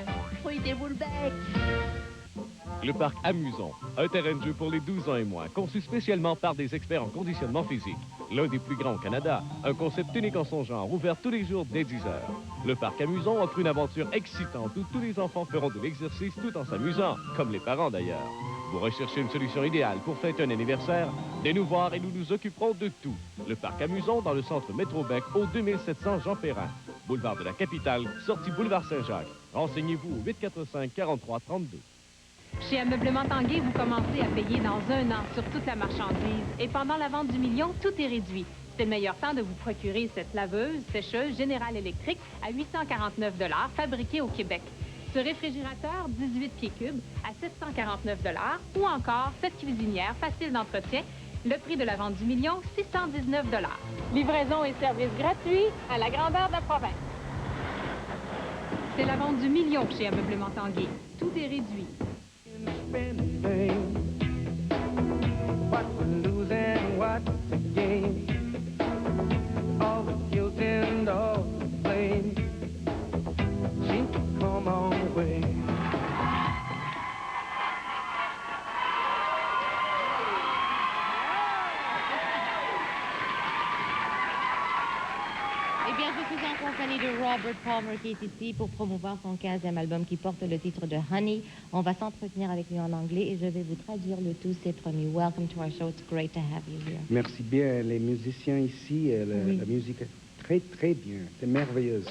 F: fruitez-vous le bec.
V: Le parc Amusons, un terrain de jeu pour les 12 ans et moins, conçu spécialement par des experts en conditionnement physique. L'un des plus grands au Canada, un concept unique en son genre, ouvert tous les jours dès 10 heures. Le parc Amusons offre une aventure excitante où tous les enfants feront de l'exercice tout en s'amusant, comme les parents d'ailleurs. Vous recherchez une solution idéale pour fêter un anniversaire? Venez nous voir et nous nous occuperons de tout. Le parc Amusons dans le centre Métrobec au 2700 Jean Perrin. Boulevard de la Capitale, sortie boulevard Saint-Jacques. Renseignez-vous au 845-4332.
B: Chez Ameublement Tanguay, vous commencez à payer dans 1 an sur toute la marchandise. Et pendant la vente du million, tout est réduit. C'est le meilleur temps de vous procurer cette laveuse, sécheuse Générale électrique à 849 $, fabriquée au Québec. Ce réfrigérateur 18 pieds cubes à 749 $, ou encore cette cuisinière facile d'entretien, le prix de la vente du million, 619 $.
A: Livraison et service gratuits à la grandeur de la province.
B: C'est la vente du million chez Ameublement Tanguay. Tout est réduit.
E: What we're losing, what's the game? All the guilt and all the blame seem to come our way.
A: Eh bien, je suis en compagnie de Robert Palmer qui est ici pour promouvoir son 15e album qui porte le titre de Honey. On va s'entretenir avec lui en anglais et je vais vous traduire le tout, c'est promis. Welcome to our show. It's great to have you here.
G: Merci bien. Les musiciens ici, la musique est très, très bien. C'est merveilleuse.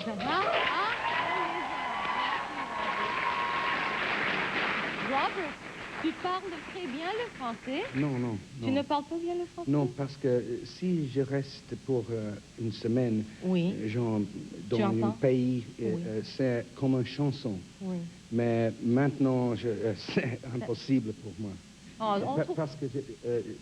A: Robert, tu parles très bien le français?
G: Non, non.
A: Tu ne parles pas bien le français?
G: Non, parce que si je reste pour une semaine, genre, dans un pays, c'est comme une chanson.
A: Oui.
G: Mais maintenant, c'est impossible pour moi. Parce que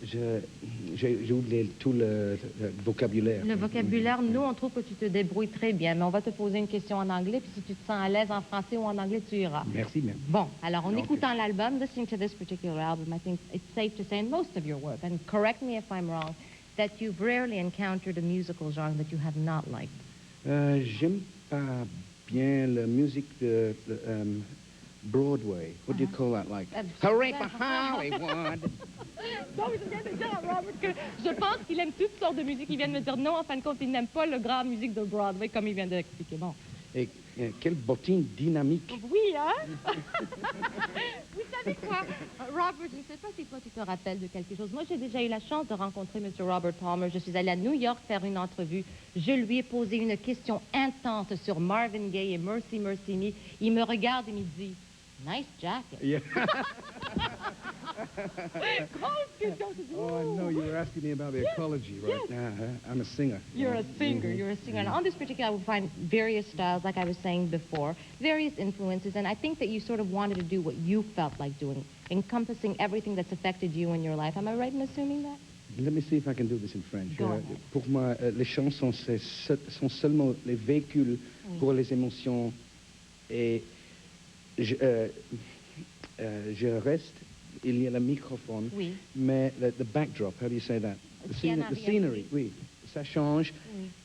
G: j'ai oublié tout le vocabulaire.
A: Le vocabulaire, nous, on trouve que tu te débrouilles très bien, mais on va te poser une question en anglais, puis si tu te sens à l'aise en français ou en anglais, tu iras.
G: Merci, merci.
A: Bon, alors en écoutant l'album, listening to this particular album, I think it's safe to say in most of your work, and correct me if I'm wrong, that you've rarely encountered a musical genre that you have not liked.
G: J'aime pas bien la musique de Broadway. What do you call that? Like, hooray for Hollywood!
A: Non, mais je viens de dire à Robert que je pense qu'il aime toutes sortes de musique. Il vient de me dire non, en fin de compte, il n'aime pas le grand musique de Broadway, comme il vient de l'expliquer. Bon.
G: Et quelle bottine dynamique!
A: Oui, hein? Vous savez quoi, Robert, je ne sais pas si toi tu te rappelles de quelque chose. Moi, j'ai déjà eu la chance de rencontrer M. Robert Palmer. Je suis allée à New York faire une entrevue. Je lui ai posé une question intense sur Marvin Gaye et Mercy Mercy Me. Il me regarde et me dit, nice jacket.
G: Yeah.
A: Oh,
G: I know. You were asking me about the ecology, right?
A: Yes.
G: I'm a singer.
A: You're a singer. You're a singer. And on this particular, I would find various styles, like I was saying before, various influences, and I think that you sort of wanted to do what you felt like doing, encompassing everything that's affected you in your life. Am I right in assuming that?
G: Let me see if I can do this in French.
A: Go ahead.
G: Pour moi, les chansons sont seulement les véhicules pour les émotions et je reste, il y a le microphone, mais the backdrop, how do you say that? The scenery, oui. Ça change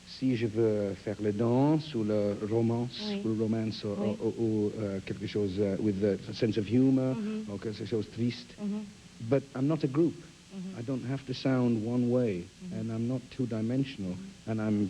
G: si je veux faire le danse ou le romance, ou quelque chose with a sense of humor, ou quelque chose triste. But I'm not a group. I don't have to sound one way, and I'm not two-dimensional, and I'm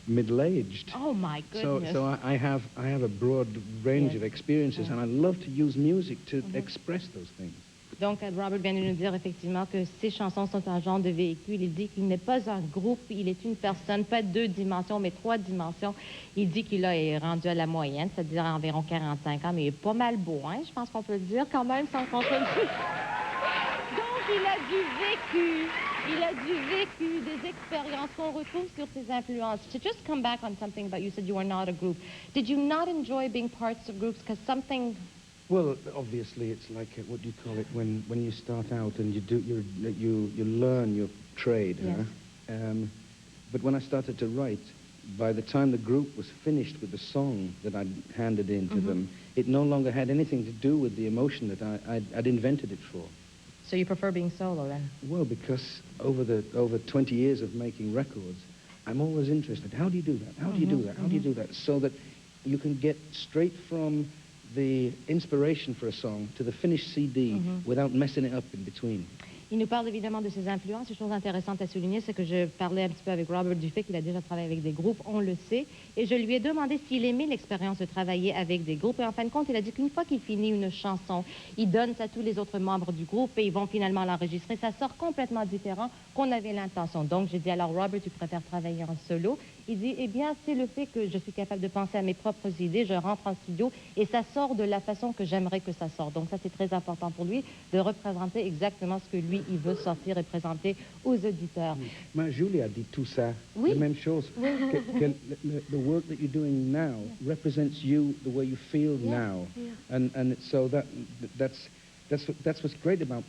G: middle-aged.
A: Oh my goodness!
G: So I have a broad range of experiences, and I love to use music to express those things.
A: Donc, Robert vient de nous dire effectivement que ses chansons sont un genre de véhicule. Il dit qu'il n'est pas un groupe, il est une personne, pas 2 dimensions, mais 3 dimensions. Il dit qu'il est rendu à la moyenne, c'est-à-dire à environ 45 ans, mais il est pas mal beau, hein? Je pense qu'on peut le dire quand même sans contredire. Donc, il a du vécu. Il a du vécu, des expériences qu'on retrouve sur ses influences. To just come back on something about you said you are not a group. Did you not enjoy being parts of groups because something...
G: Well, obviously, it's like, what do you call it, when you start out and you learn your trade,
A: yes.
G: Huh? But when I started to write, by the time the group was finished with the song that I'd handed in to them, it no longer had anything to do with the emotion that I'd invented it for.
A: So you prefer being solo, then?
G: Well, because over 20 years of making records, I'm always interested. How do you do that? How do you do that? How do you do that? So that you can get straight from the inspiration for a song to the finished CD without messing it up in between.
A: Il nous parle évidemment de ses influences. Une chose intéressante à souligner, c'est que je parlais un petit peu avec Robert du fait qu'il a déjà travaillé avec des groupes, on le sait. Et je lui ai demandé s'il aimait l'expérience de travailler avec des groupes. Et en fin de compte, il a dit qu'une fois qu'il finit une chanson, il donne ça à tous les autres membres du groupe et ils vont finalement l'enregistrer. Ça sort complètement différent qu'on avait l'intention. Donc, j'ai dit, alors Robert, tu préfères travailler en solo? Il dit, eh bien, c'est le fait que je suis capable de penser à mes propres idées, je rentre en studio et ça sort de la façon que j'aimerais que ça sorte. Donc ça, c'est très important pour lui de représenter exactement ce que lui, il veut sortir et présenter aux auditeurs.
G: Mais Julie a dit tout ça, la même chose. The work that you're doing now represents you the way you feel now. And so that's what's great about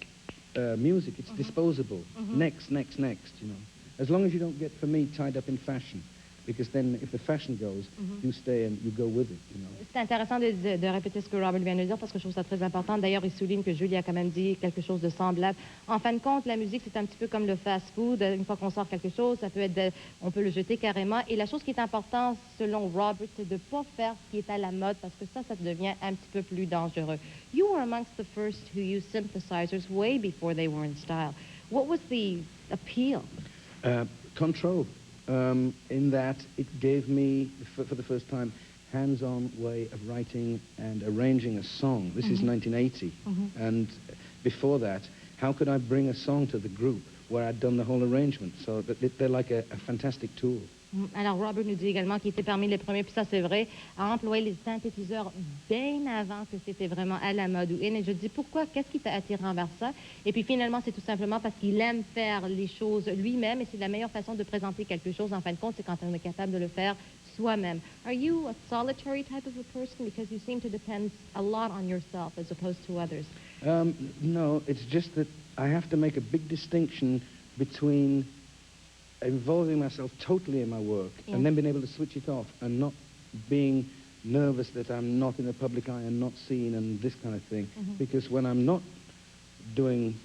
G: music. It's disposable. Next, you know. As long as you don't get, for me, tied up in fashion. Because then, if the fashion goes, you stay and you go with it, you know.
A: C'est intéressant de répéter ce que Robert vient de dire parce que je trouve ça très important. D'ailleurs, il souligne que Julie a quand même dit quelque chose de semblable. En fin de compte, la musique, c'est un petit peu comme le fast-food. Une fois qu'on sort quelque chose, ça peut être on peut le jeter carrément. Et la chose qui est importante, selon Robert, c'est de ne pas faire ce qui est à la mode parce que ça devient un petit peu plus dangereux. You were amongst the first who used synthesizers way before they were in style. What was the appeal?
G: Control. In that it gave me, for the first time, hands-on way of writing and arranging a song. This is 1980. And before that, how could I bring a song to the group where I'd done the whole arrangement? So they're like a fantastic tool.
A: Alors, Robert nous dit également qu'il était parmi les premiers, puis ça c'est vrai, à employer les synthétiseurs bien avant que c'était vraiment à la mode ou in. Et je dis, pourquoi? Qu'est-ce qui t'a attiré envers ça? Et puis finalement, c'est tout simplement parce qu'il aime faire les choses lui-même et c'est la meilleure façon de présenter quelque chose, en fin de compte, c'est quand on est capable de le faire soi-même. Are you a solitary type of a person? Because you seem to depend a lot on yourself as opposed to others.
G: No, it's just that I have to make a big distinction between involving myself totally in my work and then being able to switch it off and not being nervous that I'm not in the public eye and not seen and this kind of thing. Because when I'm not doing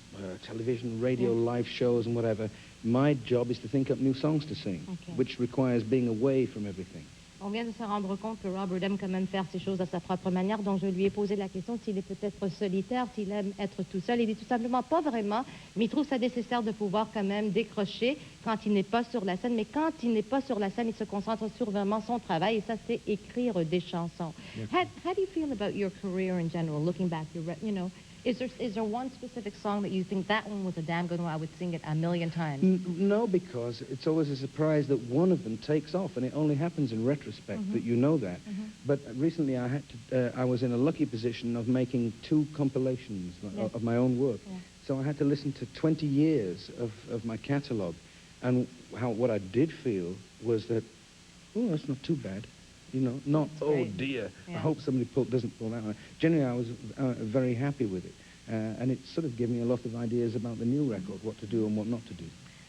G: television, radio, live shows and whatever, my job is to think up new songs to sing, which requires being away from everything.
A: On vient de se rendre compte que Robert aime quand même faire ses choses à sa propre manière, donc je lui ai posé la question s'il est peut-être solitaire, s'il aime être tout seul. Il dit tout simplement pas vraiment, mais il trouve ça nécessaire de pouvoir quand même décrocher quand il n'est pas sur la scène. Mais quand il n'est pas sur la scène, il se concentre sur vraiment son travail, et ça, c'est écrire des chansons. How do you feel about your career in general, looking back, you know? Is there one specific song that you think that one was a damn good one, I would sing it a million times?
G: No, because it's always a surprise that one of them takes off, and it only happens in retrospect that you know that. But recently I was in a lucky position of making 2 compilations of my own work. So I had to listen to 20 years of my catalogue. And what I did feel was that, oh, that's not too bad. You know, not, oh dear, I hope somebody doesn't pull that one. Generally, I was very happy with it. And it sort of gave me a lot of ideas about the new record, what to do and what not to do.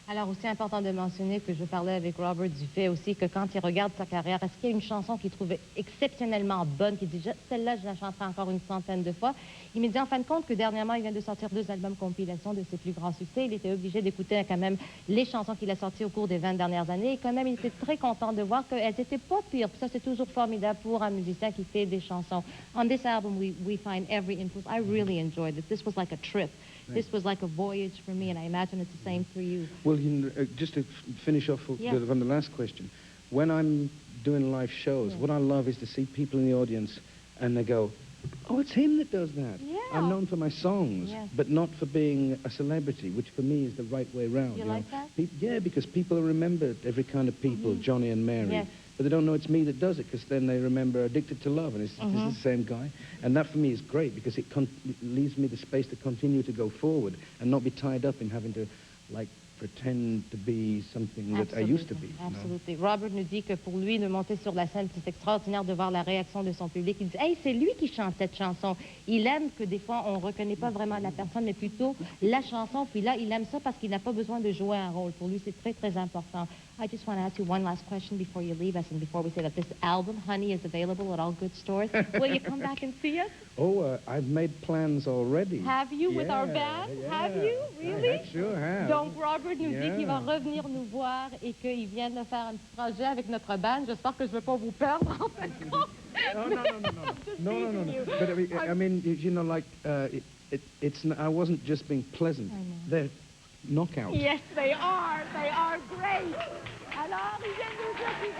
A: Alors, aussi important de mentionner que je parlais avec Robert du fait aussi que quand il regarde sa carrière, est-ce qu'il y a une chanson qu'il trouvait exceptionnellement bonne, qu'il dit, celle-là, je la chanterai encore une centaine de fois. Il me dit en fin de compte que dernièrement, il vient de sortir 2 albums compilation de ses plus grands succès. Il était obligé d'écouter quand même les chansons qu'il a sorties au cours des 20 dernières années. Et quand même, il était très content de voir qu'elles n'étaient pas pires. Puis ça, c'est toujours formidable pour un musicien qui fait des chansons. On this album, we find every influence. I really enjoyed it. This was like a trip. This was like a voyage for me, and I imagine it's the same for you.
G: Well, just to finish off from the last question, when I'm doing live shows, what I love is to see people in the audience, and they go, Oh, it's him that does that.
A: Yeah.
G: I'm known for my songs,
A: Yes.
G: but not for being a celebrity, which for me is the right way round.
A: You like that?
G: Yeah, because people remember every kind of people, Johnny and Mary.
A: Yes.
G: But they don't know it's me that does it, because then they remember Addicted to Love, and it's this is the same guy. And that for me is great, because it leaves me the space to continue to go forward and not be tied up in having to, like, pretend to be something that I used to be.
A: Absolument. Robert nous dit que pour lui, de monter sur la scène, c'est extraordinaire de voir la réaction de son public. Il dit, hey, c'est lui qui chante cette chanson. Il aime que des fois, on ne reconnaît pas vraiment la personne, mais plutôt la chanson. Puis là, il aime ça parce qu'il n'a pas besoin de jouer un rôle. Pour lui, c'est très, très important. I just want to ask you one last question before you leave us and before we say that this album, Honey, is available at all good stores. Will you come back and see us?
G: Oh, I've made plans already.
A: Have you with our band? Have you? Really?
G: I sure have.
A: Donc, Robert nous dit qu'il va revenir nous voir et qu'il vient de faire un petit projet avec notre band. J'espère que je ne vais pas vous perdre, en fait.
G: No. But I mean, you know, like, I wasn't just being pleasant. They're knockouts.
A: Yes, they are. They are great. Alors, il vient de nous dire qu'ils...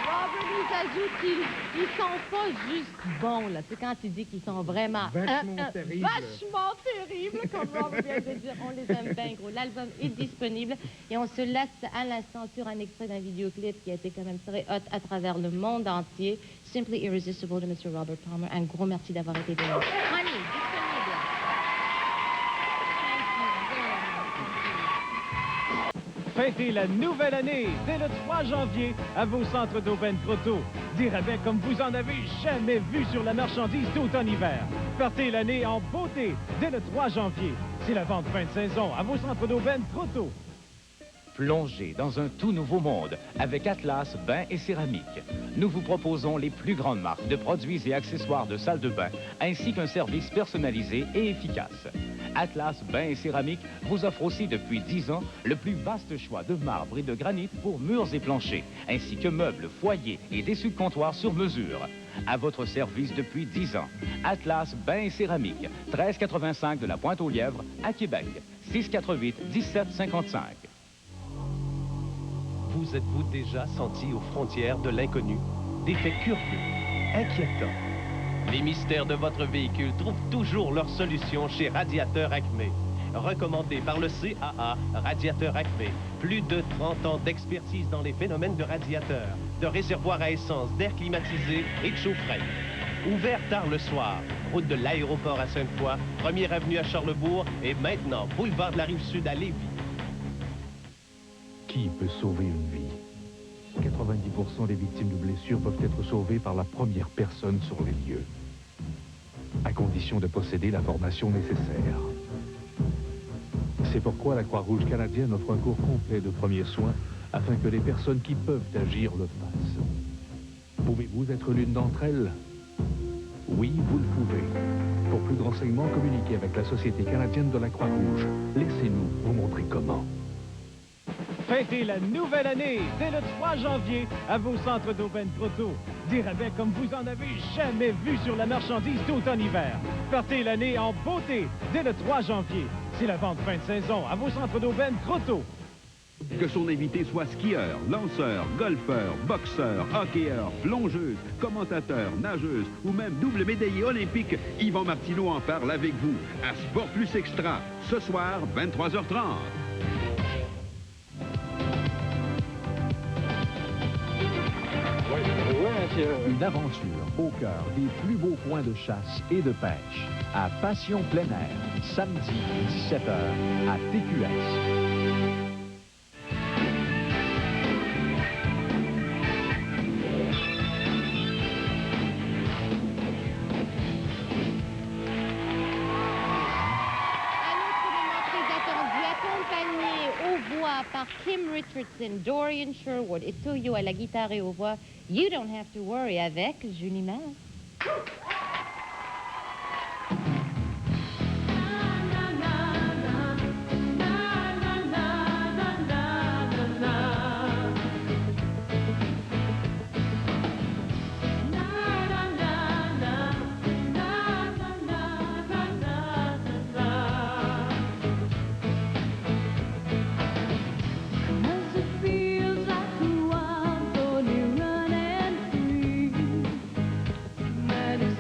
A: Robert nous ajoute qu'ils sont pas juste bons, là. C'est quand il dit qu'ils sont vraiment...
G: Vachement terribles.
A: Vachement terribles, comme Robert vient de dire. On les aime bien gros. L'album est disponible et on se laisse à l'instant sur un extrait d'un vidéoclip qui a été quand même très hot à travers le monde entier. Simply Irresistible de Mr. Robert Palmer. Un gros merci d'avoir été de nous. Honey, disponible.
L: Fêtez la nouvelle année dès le 3 janvier à vos centres d'aubaine Croteau. Des rabais comme vous en avez jamais vu sur la marchandise d'automne-hiver. Partez l'année en beauté dès le 3 janvier. C'est la vente fin de saison à vos centres d'aubaine Croteau.
H: Plongez dans un tout nouveau monde avec Atlas Bains et Céramique. Nous vous proposons les plus grandes marques de produits et accessoires de salle de bain, ainsi qu'un service personnalisé et efficace. Atlas Bains et Céramique vous offre aussi depuis 10 ans le plus vaste choix de marbre et de granit pour murs et planchers, ainsi que meubles, foyers et dessus-de-comptoir sur mesure. À votre service depuis 10 ans. Atlas Bains et Céramique, 1385 de la Pointe-aux-Lièvres, à Québec, 648-1755.
I: Vous êtes-vous déjà senti aux frontières de l'inconnu? Des faits curieux, inquiétants. Les mystères de votre véhicule trouvent toujours leur solution chez Radiateur Acmé. Recommandé par le CAA, Radiateur Acmé. Plus de 30 ans d'expertise dans les phénomènes de radiateurs, de réservoirs à essence, d'air climatisé et de chaufferette. Ouvert tard le soir, route de l'aéroport à Sainte-Foy, 1er avenue à Charlebourg et maintenant boulevard de la Rive-Sud à Lévis.
J: Qui peut sauver une vie? 90% des victimes de blessures peuvent être sauvées par la première personne sur les lieux, à condition de posséder la formation nécessaire. C'est pourquoi la Croix-Rouge canadienne offre un cours complet de premiers soins afin que les personnes qui peuvent agir le fassent. Pouvez-vous être l'une d'entre elles? Oui, vous le pouvez. Pour plus de renseignements, communiquez avec la Société canadienne de la Croix-Rouge. Laissez-nous vous montrer comment.
L: Fêtez la nouvelle année dès le 3 janvier à vos centres d'aubaine Croteau. Des rabais comme vous en avez jamais vu sur la marchandise d'automne-hiver. Partez l'année en beauté dès le 3 janvier. C'est la vente fin de saison à vos centres d'aubaine Croteau.
D: Que son invité soit skieur, lanceur, golfeur, boxeur, hockeyeur, plongeuse, commentateur, nageuse ou même double médaillé olympique, Yvan Martineau en parle avec vous à Sport Plus Extra, ce soir, 23h30.
K: Une aventure au cœur des plus beaux points de chasse et de pêche à Passion plein air, samedi 17h à TQS.
A: Par Kim Richardson, Dorian Sherwood et Toyo à la guitare et aux voix. You Don't Have to Worry avec Julie Masse.
E: Running free, mighty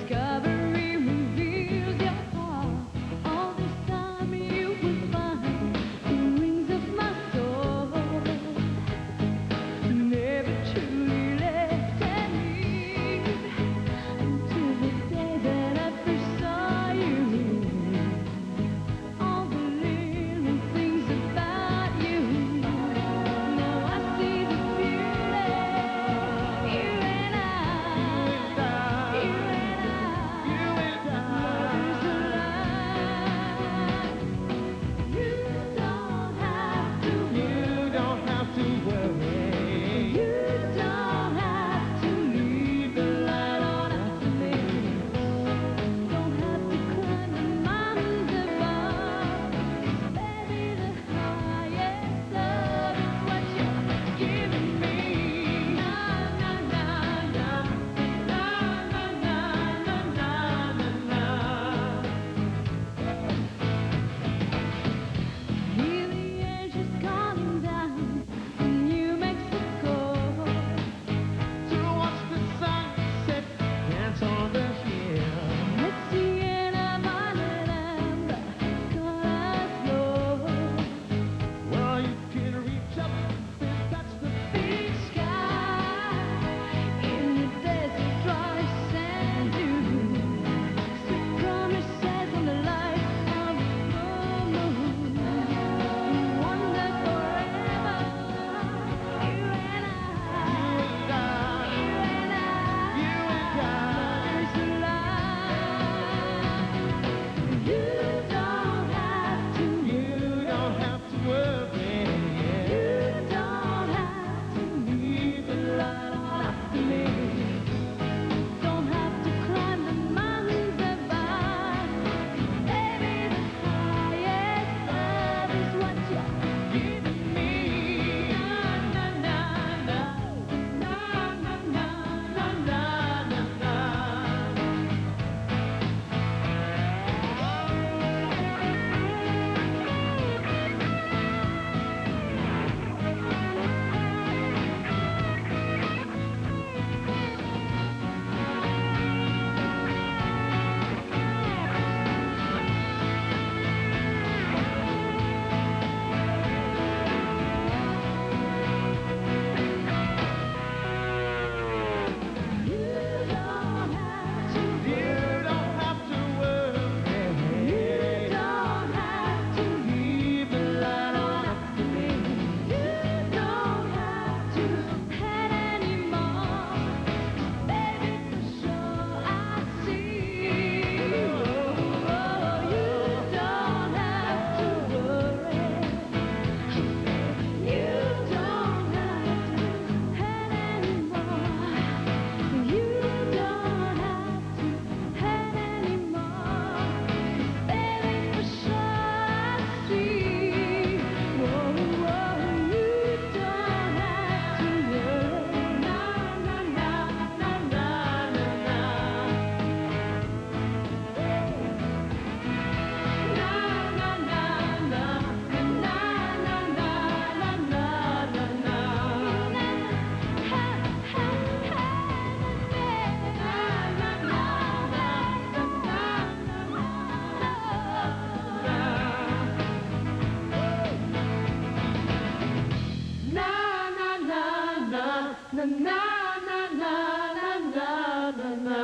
E: na, na, na, na, na, na.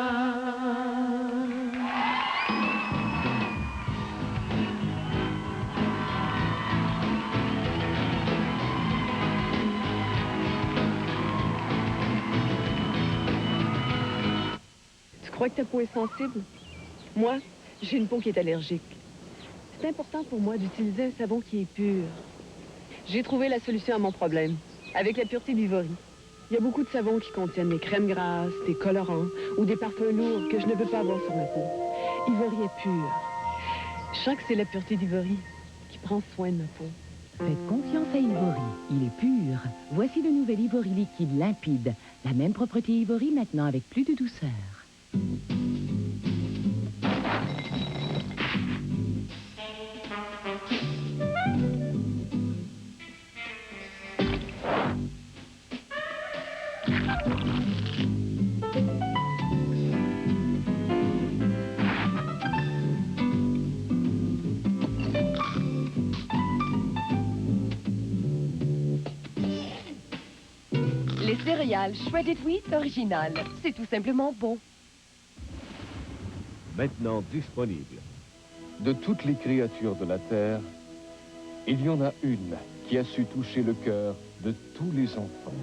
Q: Tu crois que ta peau est sensible? Moi, j'ai une peau qui est allergique. C'est important pour moi d'utiliser un savon qui est pur. J'ai trouvé la solution à mon problème, avec la pureté d'Ivory. Il y a beaucoup de savons qui contiennent des crèmes grasses, des colorants ou des parfums lourds que je ne veux pas avoir sur ma peau. Ivory est pur. Je sens que c'est la pureté d'Ivory qui prend soin de ma peau.
R: Faites confiance à Ivory. Il est pur. Voici le nouvel Ivory liquide limpide. La même propreté Ivory maintenant avec plus de douceur.
F: Les céréales Shredded Wheat originales, c'est tout simplement bon.
J: Maintenant disponible. De toutes les créatures de la Terre, il y en a une qui a su toucher le cœur de tous les enfants.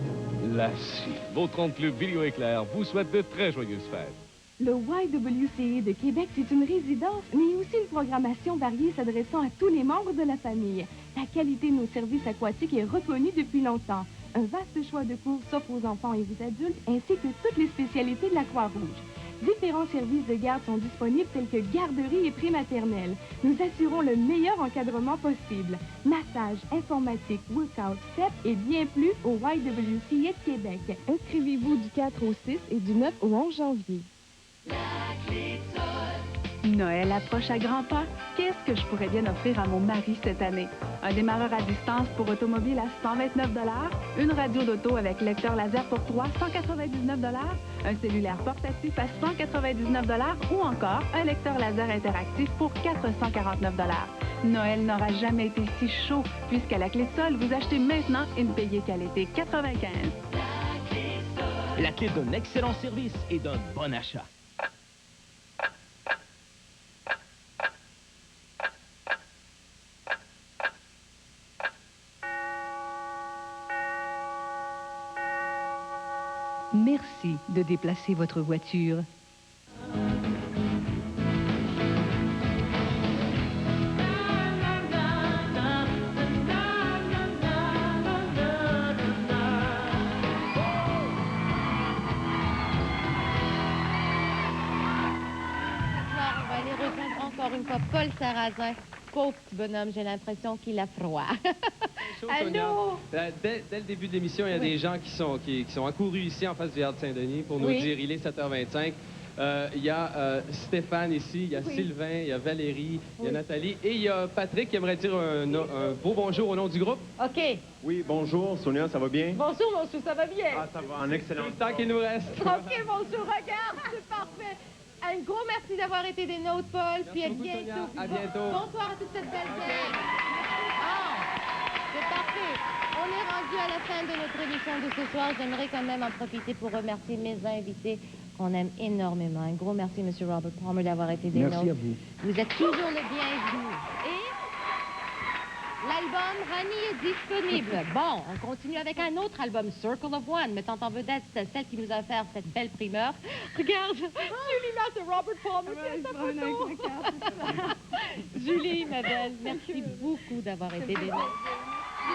S: La scie. Votre oncle Club Vidéo Éclair vous souhaite de très joyeuses fêtes.
T: Le YWCA de Québec, c'est une résidence, mais aussi une programmation variée s'adressant à tous les membres de la famille. La qualité de nos services aquatiques est reconnue depuis longtemps. Un vaste choix de cours s'offre aux enfants et aux adultes, ainsi que toutes les spécialités de la Croix-Rouge. Différents services de garde sont disponibles tels que garderie et prématernelle. Nous assurons le meilleur encadrement possible. Massage, informatique, workout, step et bien plus au YWCA de Québec. Inscrivez-vous du 4 au 6 et du 9 au 11 janvier.
U: Noël approche à grands pas. Qu'est-ce que je pourrais bien offrir à mon mari cette année? Un démarreur à distance pour automobile à 129 $, une radio d'auto avec lecteur laser pour 399 $, un cellulaire portatif à 199 $ ou encore un lecteur laser interactif pour 449 $. Noël n'aura jamais été si chaud puisqu'à la Clé Sol, vous achetez maintenant et ne payez qu'à l'été 95.
L: La clé d'un excellent service et d'un bon achat.
U: Merci de déplacer votre voiture.
A: Encore une fois, Paul Sarrazin. Pauvre petit bonhomme, j'ai l'impression qu'il a froid. Allô?
W: Dès le début de l'émission, il y a des gens qui sont accourus ici en face du Théâtre Saint-Denis pour nous dire il est 7h25. Il y a Stéphane ici, il y a Sylvain, il y a Valérie, il y a Nathalie et il y a Patrick qui aimerait dire un beau bonjour au nom du groupe.
A: OK.
Z: Oui, bonjour, Sonia, ça va bien?
A: Bonjour, monsieur, ça va bien?
Z: Ah, ça va, en excellent.
W: Le temps qu'il nous reste.
A: OK, bonjour, regarde, c'est parfait. Un gros merci d'avoir été des nôtres, Paul. Puis à bientôt.
W: À bientôt.
A: Bonsoir à toute cette belle gang. C'est parfait. On est rendu à la fin de notre émission de ce soir. J'aimerais quand même en profiter pour remercier mes invités qu'on aime énormément. Un gros merci, M. Robert Palmer, d'avoir été des nôtres.
G: Merci à vous.
A: Vous êtes toujours le bienvenu. Et l'album Rani est disponible. Bon, on continue avec un autre album, Circle of One, mettant en vedette celle qui nous a offert cette belle primeur. Regarde, Julie Matt et Robert Palmer, c'est sa photo. Julie, ma belle, merci beaucoup d'avoir été des nôtres. Tu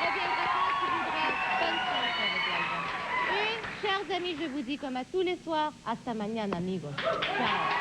A: reviendras quand tu voudras. Bonne chance avec l'album. Et, chers amis, je vous dis comme à tous les soirs, hasta mañana, amigos. Ciao.